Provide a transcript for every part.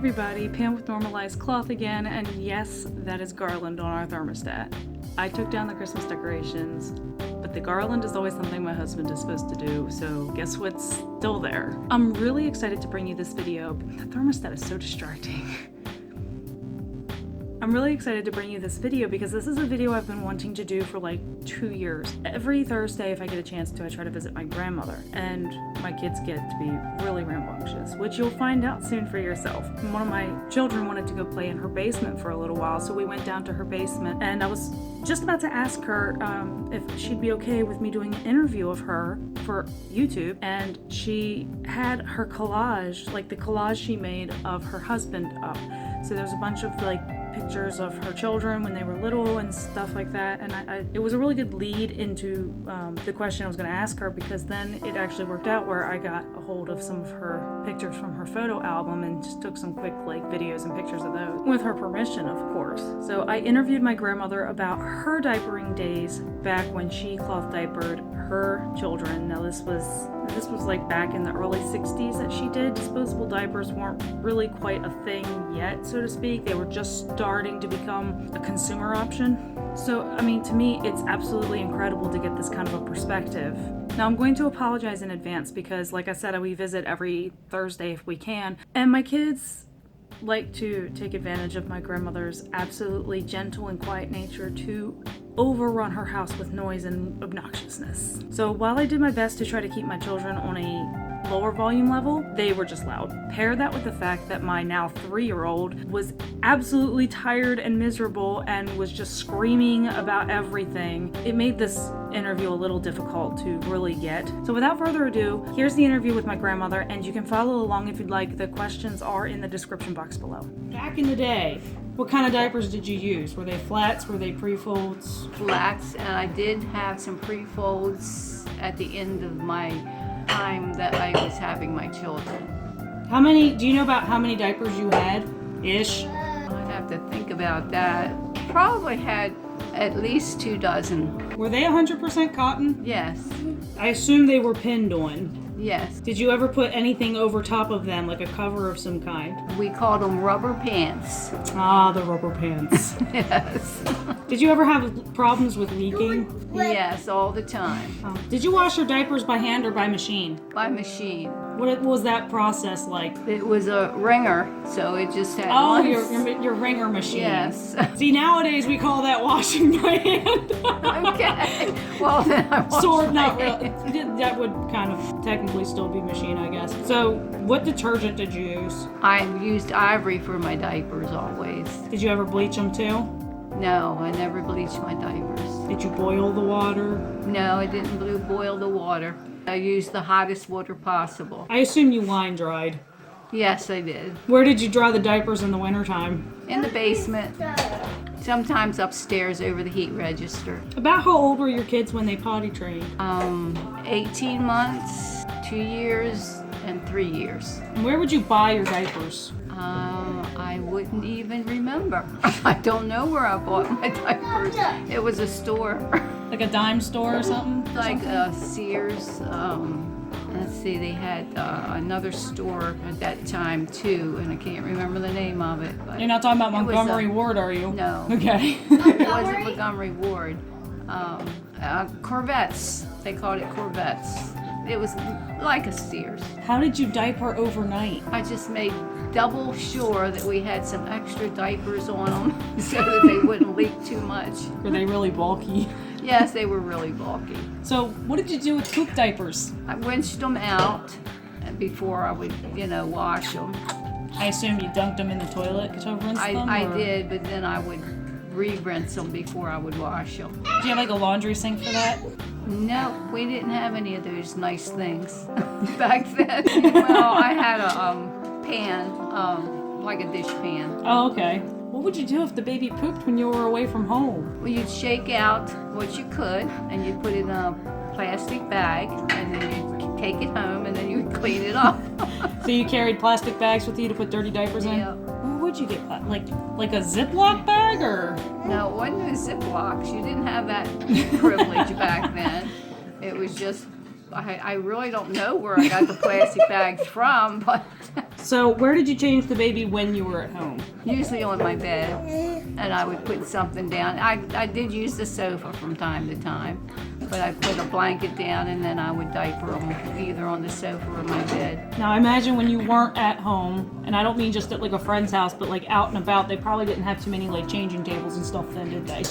everybody, Pam with Normalized Cloth again, and yes, that is garland on our thermostat. I took down the Christmas decorations, but the garland is always something my husband is supposed to do, so guess what's still there? I'm really excited to bring you this video. The thermostat is so distracting. I'm really excited to bring you this video because this is a video I've been wanting to do for like 2 years. Every Thursday, if I get a chance to, I try to visit my grandmother, and my kids get to be really rambunctious, which you'll find out soon for yourself. One of my children wanted to go play in her basement for a little while, so we went down to her basement, and I was just about to ask her if she'd be okay with me doing an interview of her for YouTube, and she had her collage, like the collage she made of her husband up. So there's a bunch of like pictures of her children when they were little and stuff like that, and it was a really good lead into the question I was going to ask her, because then it actually worked out where I got a hold of some of her pictures from her photo album and just took some quick like videos and pictures of those with her permission, of course. So I interviewed my grandmother about her diapering days back when she cloth diapered her children. Now this was like back in the early 60s that she did. Disposable diapers weren't really quite a thing yet, so to speak. They were just starting to become a consumer option. So, I mean, to me, it's absolutely incredible to get this kind of a perspective. Now, I'm going to apologize in advance because, like I said, we visit every Thursday if we can, and my kids like to take advantage of my grandmother's absolutely gentle and quiet nature to overrun her house with noise and obnoxiousness. So while I did my best to try to keep my children on a lower volume level, they were just loud. Pair that with the fact that my now 3-year-old was absolutely tired and miserable and was just screaming about everything. It made this interview a little difficult to really get. So without further ado, here's the interview with my grandmother, and you can follow along if you'd like. The questions are in the description box below. Back in the day, what kind of diapers did you use? Were they flats? Were they pre-folds? Flats, and I did have some pre-folds at the end of my time that I was having my children. Do you know about how many diapers you had, ish? I'd have to think about that. Probably had at least 2 dozen. Were they 100% cotton? Yes. I assume they were pinned on. Yes. Did you ever put anything over top of them, like a cover of some kind? We called them rubber pants. Ah, the rubber pants. Yes. Did you ever have problems with leaking? Yes, all the time. Did you wash your diapers by hand or by machine? By machine. What was that process like? It was a wringer, so it just had Oh, one. your wringer machine. Yes. See, nowadays we call that washing by hand. Okay. Well, then I washed Sort, my not really. hands. That would kind of technically still be machine, I guess. So, what detergent did you use? I used Ivory for my diapers always. Did you ever bleach them too? No, I never bleached my diapers. Did you boil the water? No, I didn't boil the water. I used the hottest water possible. I assume you line dried. Yes, I did. Where did you dry the diapers in the wintertime? In the basement. Sometimes upstairs over the heat register. About how old were your kids when they potty trained? 18 months, 2 years, and 3 years. And where would you buy your diapers? I wouldn't even remember. I don't know where I bought my diapers. It was a store. Like a dime store or something? Like Sears. Let's see, they had another store at that time too, and I can't remember the name of it. But You're not talking about it was, Montgomery Ward, are you? No. Okay. It wasn't Montgomery Ward. Corvettes. They called it Corvettes. It was like a Sears. How did you diaper overnight? I just made double sure that we had some extra diapers on them so that they wouldn't leak too much. Were they really bulky? Yes, they were really bulky. So what did you do with poop diapers? I rinsed them out before I would, wash them. I assume you dunked them in the toilet to rinse them? I or? did, but then I would re-rinse them before I would wash them. Did you have like a laundry sink for that? No, we didn't have any of those nice things back then. Well, I had a pan, like a dish pan. Oh, okay. What would you do if the baby pooped when you were away from home? Well, you'd shake out what you could, and you'd put it in a plastic bag, and then you'd take it home, and then you'd clean it up. So you carried plastic bags with you to put dirty diapers in? Yeah. Where would you get like a Ziploc bag or? No, it wasn't a Ziplocs. You didn't have that privilege back then. It was just, I really don't know where I got the plastic bags from, but So where did you change the baby when you were at home? Usually on my bed, and I would put something down. I did use the sofa from time to time, but I put a blanket down and then I would diaper them either on the sofa or my bed. Now I imagine when you weren't at home, and I don't mean just at like a friend's house, but like out and about, they probably didn't have too many like changing tables and stuff then, did they?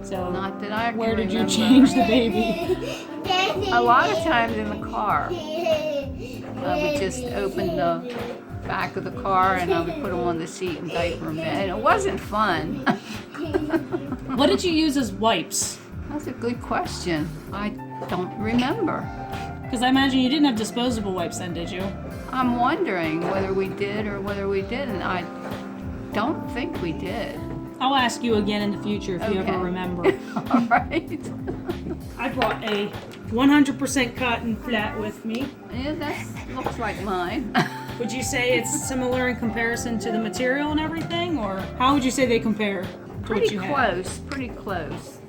So Not that I can where did you remember. change the baby? A lot of times in the car. I would just open the back of the car and I would put them on the seat and diaper them. And it wasn't fun. What did you use as wipes? That's a good question. I don't remember. Because I imagine you didn't have disposable wipes then, did you? I'm wondering whether we did or whether we didn't. I don't think we did. I'll ask you again in the future if you Okay. ever remember. All right. I brought a 100% cotton flat with me. Yeah, that looks like mine. Would you say it's similar in comparison to the material and everything, or how would you say they compare to what Pretty you have? close, pretty close.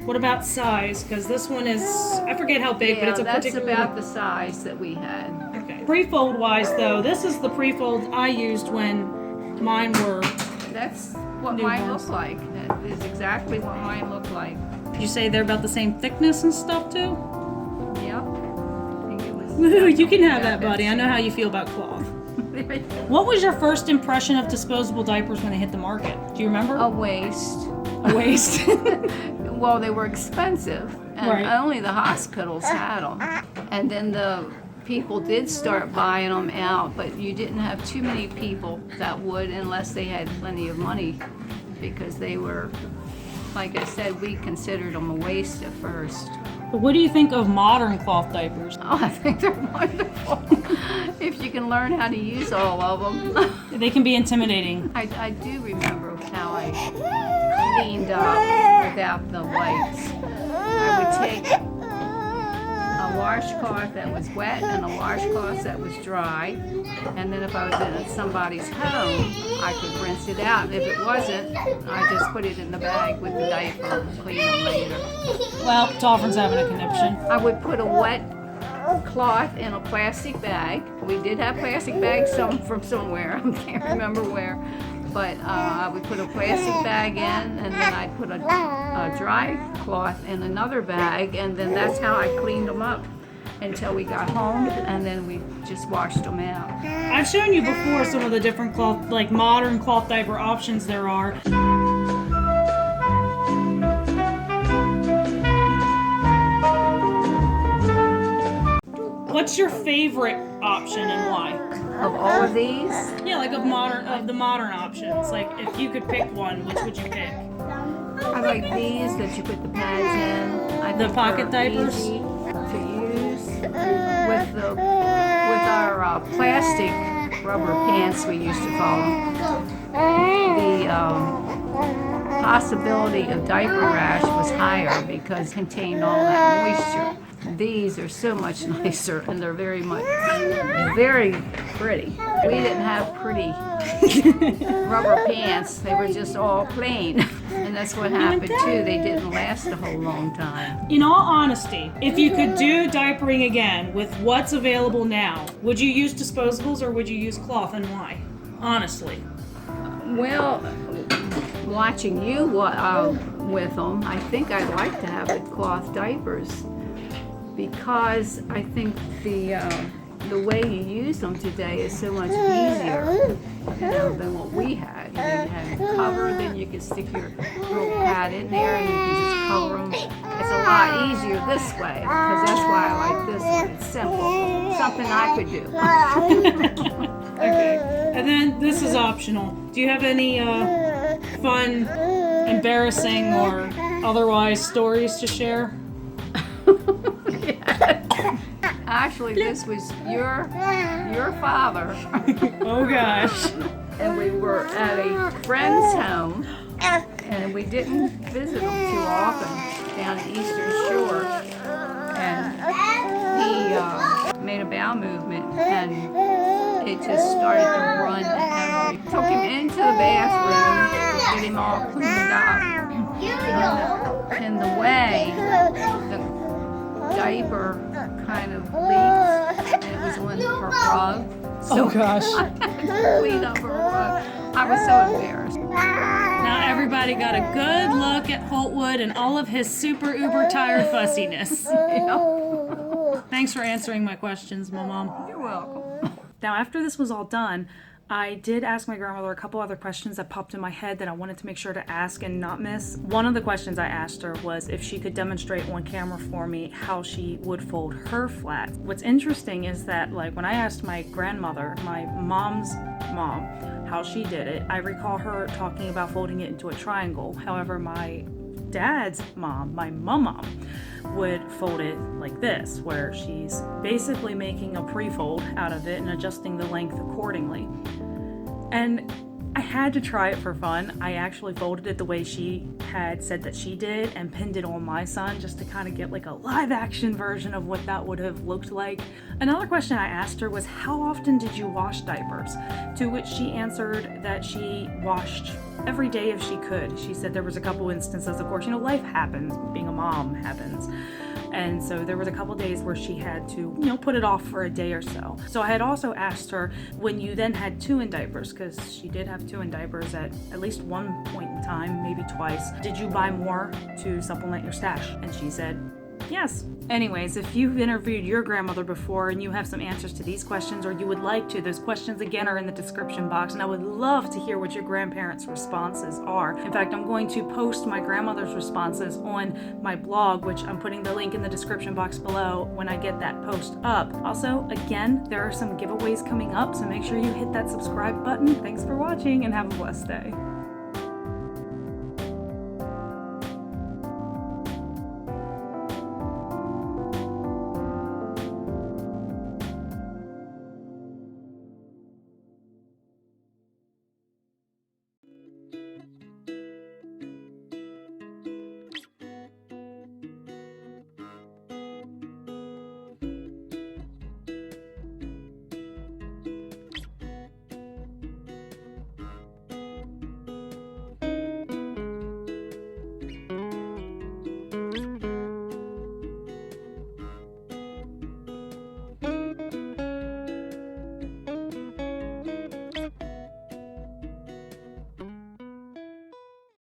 What about size? Because this one is, I forget how big, but Yeah, it's a that's particular. about the size that we had. Okay. Pre-fold wise though, this is the pre-fold I used when mine were. That's what New mine ones. looked like. That is exactly what mine looked like. Did you say they're about the same thickness and stuff too? Yep. I think it was. Woohoo, you can have about that, buddy. I know how you feel about cloth. same. What was your first impression of disposable diapers when they hit the market? Do you remember? A waste. A waste. Well, they were expensive, and Right. only the hospitals had them. And then the people did start buying them out, but you didn't have too many people that would unless they had plenty of money, because they were, like I said, we considered them a waste at first. But what do you think of modern cloth diapers? Oh, I think they're wonderful. If you can learn how to use all of them. They can be intimidating. I do remember how I cleaned up without the wipes. I would take a washcloth that was wet and a washcloth that was dry, and then if I was in somebody's home, I could rinse it out. And if it wasn't, I just put it in the bag with the diaper and clean them later. Well, Toffer's having a conniption. I would put a wet cloth in a plastic bag. We did have plastic bags from somewhere. I can't remember where. But I would put a plastic bag in, and then I'd put a dry cloth in another bag, and then that's how I cleaned them up until we got home, and then we just washed them out. I've shown you before some of the different cloth, like modern cloth diaper options there are. What's your favorite option and why? Of all of these, Yeah, like of the modern options. Like if you could pick one, which would you pick? I like these that you put the pads in. I The think pocket they're diapers? easy to use with our plastic rubber pants, we used to call them. The possibility of diaper rash was higher because it contained all that moisture. These are so much nicer, and they're very pretty. We didn't have pretty rubber pants. They were just all plain. And that's what happened too. They didn't last a whole long time. In all honesty, if you could do diapering again with what's available now, would you use disposables or would you use cloth, and why? Honestly. Well, watching you with them, I think I'd like to have the cloth diapers, because I think the way you use them today is so much easier, than what we had. You had a cover, then you could stick your little pad in there and you can just cover them. It's a lot easier this way, because that's why I like this one. It's simple, something I could do. Okay. And then this is optional. Do you have any fun, embarrassing, or otherwise stories to share? Actually, this was your father. Oh gosh. And we were at a friend's home, and we didn't visit him too often down at Eastern Shore. And he made a bowel movement, and it just started to run everywhere. Took him into the bathroom to get him all cleaned up. And the way the diaper kind of leaked, and it was on her rug. So gosh. clean up her rug. I was so embarrassed. Now everybody got a good look at Holtwood and all of his super uber tired fussiness. Thanks for answering my questions, my mom. You're welcome. Now after this was all done, I did ask my grandmother a couple other questions that popped in my head that I wanted to make sure to ask and not miss. One of the questions I asked her was if she could demonstrate on camera for me how she would fold her flat. What's interesting is that, like, when I asked my grandmother, my mom's mom, how she did it, I recall her talking about folding it into a triangle. However, my dad's mom, my mom, would fold it like this, where she's basically making a pre-fold out of it and adjusting the length accordingly. And I had to try it for fun. I actually folded it the way she had said that she did and pinned it on my son just to kind of get like a live action version of what that would have looked like. Another question I asked her was, how often did you wash diapers? To which she answered that she washed every day if she could. She said there was a couple instances, of course, life happens, being a mom happens. And so there was a couple days where she had to, put it off for a day or so. So I had also asked her, when you then had 2 in diapers, because she did have 2 in diapers at least one point in time, maybe twice, did you buy more to supplement your stash? And she said, yes. Anyways, if you've interviewed your grandmother before and you have some answers to these questions, or you would like to, those questions again are in the description box, and I would love to hear what your grandparents' responses are. In fact, I'm going to post my grandmother's responses on my blog, which I'm putting the link in the description box below when I get that post up. Also, again, there are some giveaways coming up, so make sure you hit that subscribe button. Thanks for watching and have a blessed day.